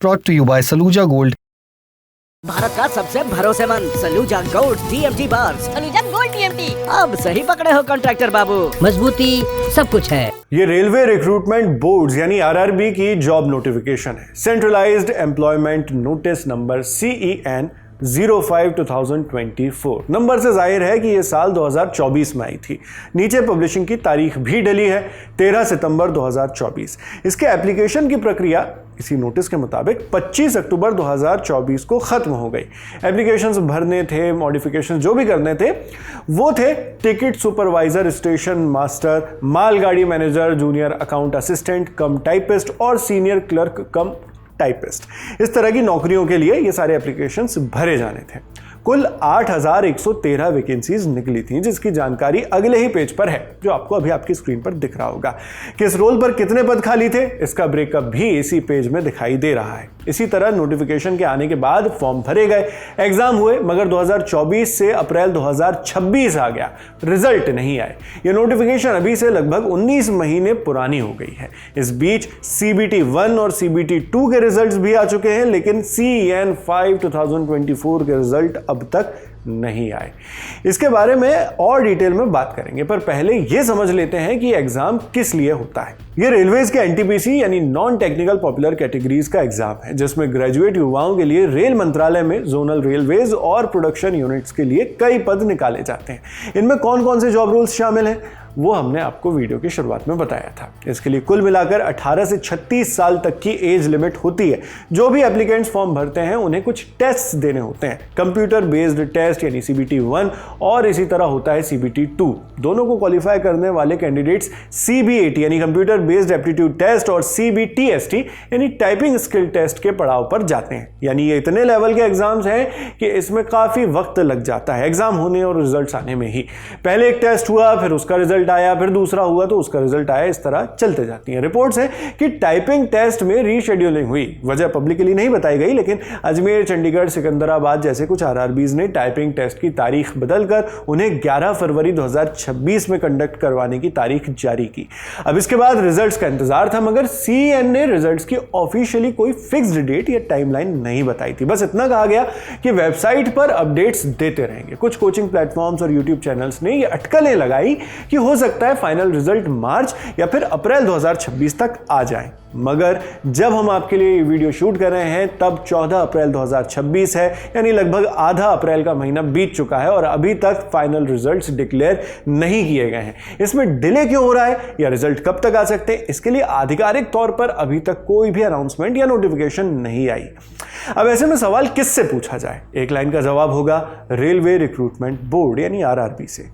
brought to you by Saluja Gold. Bharat का सबसे भरोसेमंद Saluja gold TMT bar. Saluja gold TMT। अब सही पकड़े हो कॉन्ट्रैक्टर बाबू, मजबूती सब कुछ है। ये रेलवे रिक्रूटमेंट बोर्ड्स यानी RRB की जॉब नोटिफिकेशन है। Centralised employment notice number CEN 05/2024 number से जाहिर है कि यह साल 2024 में आई थी। नीचे पब्लिशिंग की तारीख भी डली है 13 सितंबर 2024। इसके एप्लीकेशन की प्रक्रिया इसी नोटिस के मुताबिक 25 अक्टूबर 2024 को खत्म हो गई। एप्लीकेशंस भरने थे, मॉडिफिकेशन जो भी करने थे वो थे टिकट सुपरवाइजर, स्टेशन मास्टर, मालगाड़ी मैनेजर, जूनियर अकाउंट असिस्टेंट कम टाइपिस्ट और सीनियर क्लर्क कम टाइपिस्ट। इस तरह की नौकरियों के लिए ये सारे एप्लीकेशंस भरे जाने थे। कुल 8,113 वैकेंसीज निकली थी, जिसकी जानकारी अगले ही पेज पर है जो आपको अभी आपकी स्क्रीन पर दिख रहा होगा। किस रोल पर कितने पद खाली थे इसका ब्रेकअप भी इसी पेज में दिखाई दे रहा है। इसी तरह नोटिफिकेशन के आने के बाद फॉर्म भरे गए, एग्जाम हुए, मगर 2024 से अप्रैल 2026 आ गया, रिजल्ट नहीं आए। ये नोटिफिकेशन अभी से लगभग 19 महीने पुरानी हो गई है। इस बीच CBT 1 और CBT 2 के रिजल्ट्स भी आ चुके हैं, लेकिन CEN 5/2024 के रिजल्ट अब तक नहीं आए। इसके बारे में और डिटेल में बात करेंगे, पर पहले यह समझ लेते हैं कि एग्जाम किस लिए होता है। यह रेलवेज के NTPC यानी नॉन टेक्निकल पॉपुलर कैटेगरीज का एग्जाम है, जिसमें ग्रेजुएट युवाओं के लिए रेल मंत्रालय में जोनल रेलवेज और प्रोडक्शन यूनिट्स के लिए कई पद निकाले जाते हैं। इनमें कौन कौन से जॉब रोल्स शामिल हैं वो हमने आपको वीडियो की शुरुआत में बताया था। इसके लिए कुल मिलाकर 18 से 36 साल तक की एज लिमिट होती है। जो भी एप्लीकेंट्स फॉर्म भरते हैं उन्हें कुछ टेस्ट देने होते हैं, कंप्यूटर बेस्ड टेस्ट यानी CBT 1 और इसी तरह होता है CBT 2। दोनों को क्वालिफाई करने वाले कैंडिडेट्स CBAT यानी कंप्यूटर बेस्ड एप्टीट्यूड टेस्ट और CBTST यानी टाइपिंग स्किल टेस्ट के पड़ाव पर जाते हैं। यानी ये इतने लेवल के एग्जाम्स हैं कि इसमें काफी वक्त लग जाता है एग्जाम होने और रिजल्ट आने में ही। पहले एक टेस्ट हुआ, फिर उसका रिजल्ट आया, फिर दूसरा हुआ तो उसका रिजल्ट आया, इस तरह चलते जाती हैं। रिपोर्ट्स है कि टाइपिंग टेस्ट में रीशेड्यूलिंग हुई, वजह पब्लिकली नहीं बताई गई, लेकिन अजमेर, चंडीगढ़, सिकंदराबाद जैसे कुछ RRBs ने टाइपिंग टेस्ट की तारीख बदलकर उन्हें 11 फरवरी 2026 में कंडक्ट करवाने की तारीख जारी की। अब इसके बाद रिजल्ट्स का इंतजार था, मगर CEN ने रिजल्ट्स की ऑफिशियली कोई फिक्स्ड डेट या टाइमलाइन नहीं बताई थी। बस इतना कहा गया कि वेबसाइट पर अपडेट्स देते रहेंगे। कुछ कोचिंग प्लेटफॉर्म्स और यूट्यूब चैनल्स ने ये अटकलें लगाई कि हो सकता है फाइनल रिजल्ट मार्च या फिर अप्रैल 2026 तक आ जाए। मगर जब हम आपके लिए ये वीडियो शूट कर रहे हैं तब 14 अप्रैल 2026 है, यानी लगभग आधा अप्रैल का महीना बीत चुका है और अभी तक फाइनल रिजल्ट्स डिक्लेयर नहीं किए गए हैं। इसमें डिले क्यों हो रहा है या रिजल्ट कब तक आ सकते हैं, इसके लिए आधिकारिक तौर पर अभी तक कोई भी अनाउंसमेंट या नोटिफिकेशन नहीं आई। अब ऐसे में सवाल किससे पूछा जाए? एक लाइन का जवाब होगा रेलवे रिक्रूटमेंट बोर्ड यानी RRB से।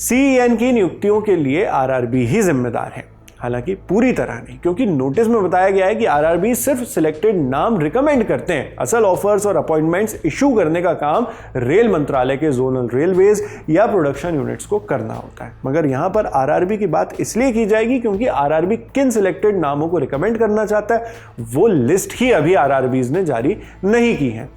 CEN की नियुक्तियों के लिए RRB ही जिम्मेदार है, हालांकि पूरी तरह नहीं, क्योंकि नोटिस में बताया गया है कि RRB सिर्फ सिलेक्टेड नाम रिकमेंड करते हैं। असल ऑफर्स और अपॉइंटमेंट्स इशू करने का काम रेल मंत्रालय के जोनल रेलवेज या प्रोडक्शन यूनिट्स को करना होता है। मगर यहां पर RRB की बात इसलिए की जाएगी क्योंकि RRB किन सिलेक्टेड नामों को रिकमेंड करना चाहता है वो लिस्ट ही अभी RRBs ने जारी नहीं की है।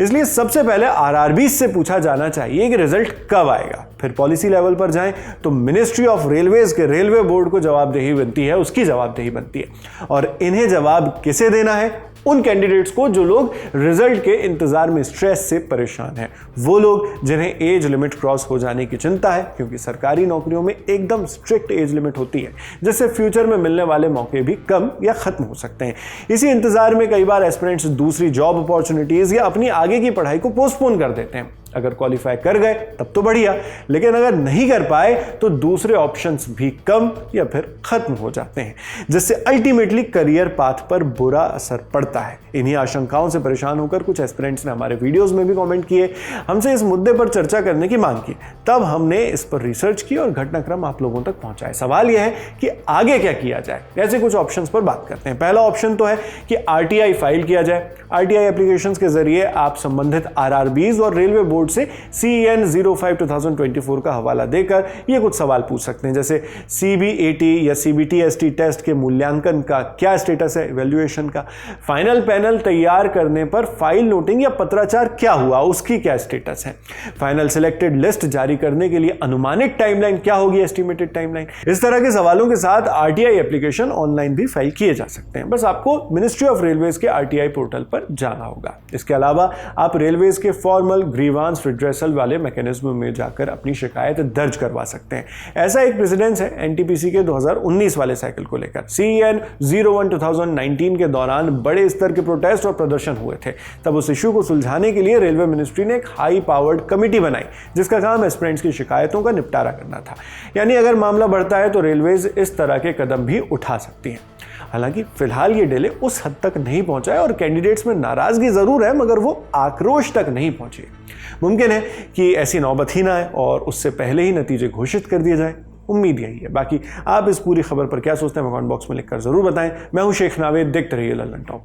इसलिए सबसे पहले RRBs से पूछा जाना चाहिए कि रिजल्ट कब आएगा। फिर पॉलिसी लेवल पर जाएं तो मिनिस्ट्री ऑफ रेलवेज के रेलवे बोर्ड को जवाबदेही बनती है, उसकी जवाबदेही बनती है। और इन्हें जवाब किसे देना है? उन कैंडिडेट्स को जो लोग रिजल्ट के इंतजार में स्ट्रेस से परेशान हैं, वो लोग जिन्हें एज लिमिट क्रॉस हो जाने की चिंता है, क्योंकि सरकारी नौकरियों में एकदम स्ट्रिक्ट एज लिमिट होती है, जिससे फ्यूचर में मिलने वाले मौके भी कम या खत्म हो सकते हैं। इसी इंतजार में कई बार एस्पिरेंट्स दूसरी जॉब अपॉर्चुनिटीज या अपनी आगे की पढ़ाई को पोस्टपोन कर देते हैं। अगर क्वालिफाई कर गए तब तो बढ़िया, लेकिन अगर नहीं कर पाए तो दूसरे ऑप्शंस भी कम या फिर खत्म हो जाते हैं, जिससे अल्टीमेटली करियर पाथ पर बुरा असर पड़ता है। इन्हीं आशंकाओं से परेशान होकर कुछ एस्पिरेंट्स ने हमारे वीडियोस में भी कमेंट किए, हमसे इस मुद्दे पर चर्चा करने की मांग की। तब हमने इस पर रिसर्च की और घटनाक्रम आप लोगों तक पहुंचाए। सवाल यह है कि आगे क्या किया जाए। ऐसे कुछ ऑप्शंस पर बात करते हैं। पहला ऑप्शन तो है कि RTI फाइल किया जाए। RTI एप्लीकेशंस के जरिए आप संबंधित RRBs और रेलवे बोर्ड बोर्ड से CEN 05 2024 का हवाला देकर ये कुछ सवाल पूछ सकते हैं, जैसे CBAT या CBTST टेस्ट के मूल्यांकन का क्या स्टेटस है, इवैल्यूएशन का। फाइनल पैनल तैयार करने पर फाइल नोटिंग या पत्राचार क्या हुआ, उसकी क्या स्टेटस है। फाइनल सिलेक्टेड लिस्ट जारी करने के लिए अनुमानित टाइमलाइन क्या होगी, एस्टिमेटेड टाइमलाइन। इस तरह के सवालों के साथ RTI एप्लीकेशन ऑनलाइन भी फाइल किए जा सकते हैं। बस आपको मिनिस्ट्री ऑफ रेलवेज के RTI पोर्टल पर जाना होगा। इसके अलावा आप रेलवेज के फॉर्मल ग्रीवांस रिड्रेसल वाले मैकेनिज्म में जाकर अपनी शिकायत दर्ज करवा सकते हैं। ऐसा एक प्रेसिडेंस है NTPC के 2019 वाले साइकिल को लेकर। CEN 01 2019 के दौरान बड़े स्तर के प्रोटेस्ट और प्रदर्शन हुए थे। तब उस इशू को सुलझाने के लिए रेलवे मिनिस्ट्री ने एक हाई पावर्ड कमेटी बनाई, जिसका काम एस्पिरेंट्स की शिकायतों का निपटारा करना था। यानी अगर मामला बढ़ता है तो रेलवेज इस तरह के कदम भी उठा सकती हैं। हालांकि फिलहाल ये डिले उस हद तक नहीं पहुंचा है और कैंडिडेट्स में नाराजगी जरूर है, मगर वो आक्रोश तक नहीं पहुंची। मुमकिन है कि ऐसी नौबत ही ना आए और उससे पहले ही नतीजे घोषित कर दिए जाए। उम्मीद यही है। बाकी आप इस पूरी खबर पर क्या सोचते हैं, कमेंट बॉक्स में लिखकर जरूर बताएं। मैं हूं शेख नावेद, देखते रहिए लल्लन टॉप।